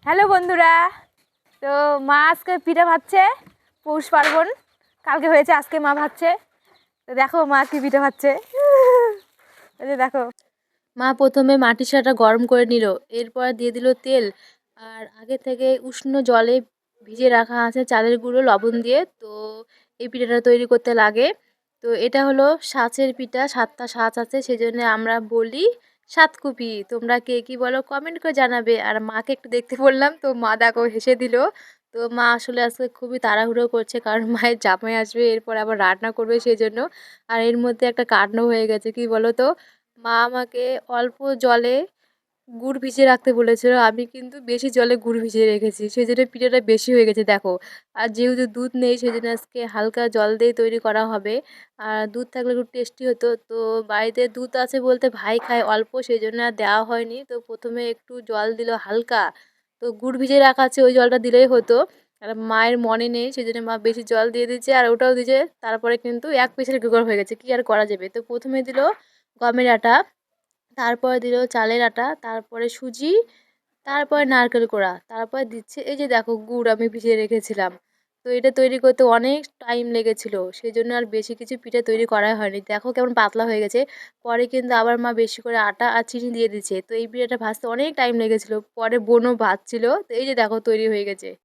Hello বন্ধুরা, তো মা আজকে পিঠা ভাজছে। পৌষ পার্বণ কালকে হয়েছে, আজকে মা ভাজছে। তো দেখো মা কি পিঠা ভাজছে। এই যে দেখো, মা প্রথমে মাটির সাটা গরম করে নিল, এরপর দিয়ে দিল তেল। আর আগে থেকে উষ্ণ জলে ভিজিয়ে রাখা আছে চালের গুঁড়ো লবণ দিয়ে। তো এই পিঠাটা তৈরি করতে লাগে। তো এটা হলো সাঁচের পিঠা, 7টা সাঁচ আছে, সেই জন্য আমরা বলি সাতকুপি। তোমরা কে কি বলো কমেন্ট করে জানাবে। আর মাকে একটু দেখতে বললাম, তো মা দেখো হেসে দিল। তো মা আসলে আজকে খুবই তাড়াহুড়ো করছে, কারণ মায়ের জামাই আসবে, এরপর আবার রান্না করবে সেই জন্য। আর এর মধ্যে একটা কাণ্ড হয়ে গেছে, কি বলো তো, মা আমাকে অল্প জলে গুড় ভিজিয়ে রাখতে বলেছিল, আমি কিন্তু বেশি জলে গুড় ভিজিয়ে রেখেছি, সেই জন্য পিঠাটা বেশি হয়ে গেছে দেখো। আর যেহেতু দুধ নেই, সেই জন্য আজকে হালকা জল দিয়ে তৈরি করা হবে। আর দুধ থাকলে একটু টেস্টি হতো। তো বাড়িতে দুধ আছে বলতে ভাই খায় অল্প, সেই জন্য আর দেওয়া হয়নি। তো প্রথমে একটু জল দিল হালকা, তো গুড় ভিজিয়ে রাখা আছে, ওই জলটা দিলেই হতো। আর মায়ের মনে নেই, সেই জন্য মা বেশি জল দিয়ে দিচ্ছে, আর ওটাও দিচ্ছে। তারপরে কিন্তু এক পিসের গুঁড়ো হয়ে গেছে, কি আর করা যাবে। তো প্রথমে দিল গমের আটা, তারপরে দিল চালের আটা, তারপরে সুজি, তারপরে নারকেল কোড়া, তারপরে দিচ্ছে এই যে দেখো গুড় আমি ভিজিয়ে রেখেছিলাম। তো এটা তৈরি করতে অনেক টাইম লেগেছিল, সেই জন্য আর বেশি কিছু পিঠে তৈরি করা হয়নি। দেখো কেমন পাতলা হয়ে গেছে। পরে কিন্তু আবার মা বেশি করে আটা আর চিনি দিয়ে দিচ্ছে। তো এই পিঠাটা ভাজতে অনেক টাইম লেগেছিল, পরে বোনও ভাজছিল। তো এই যে দেখো তৈরি হয়ে গেছে।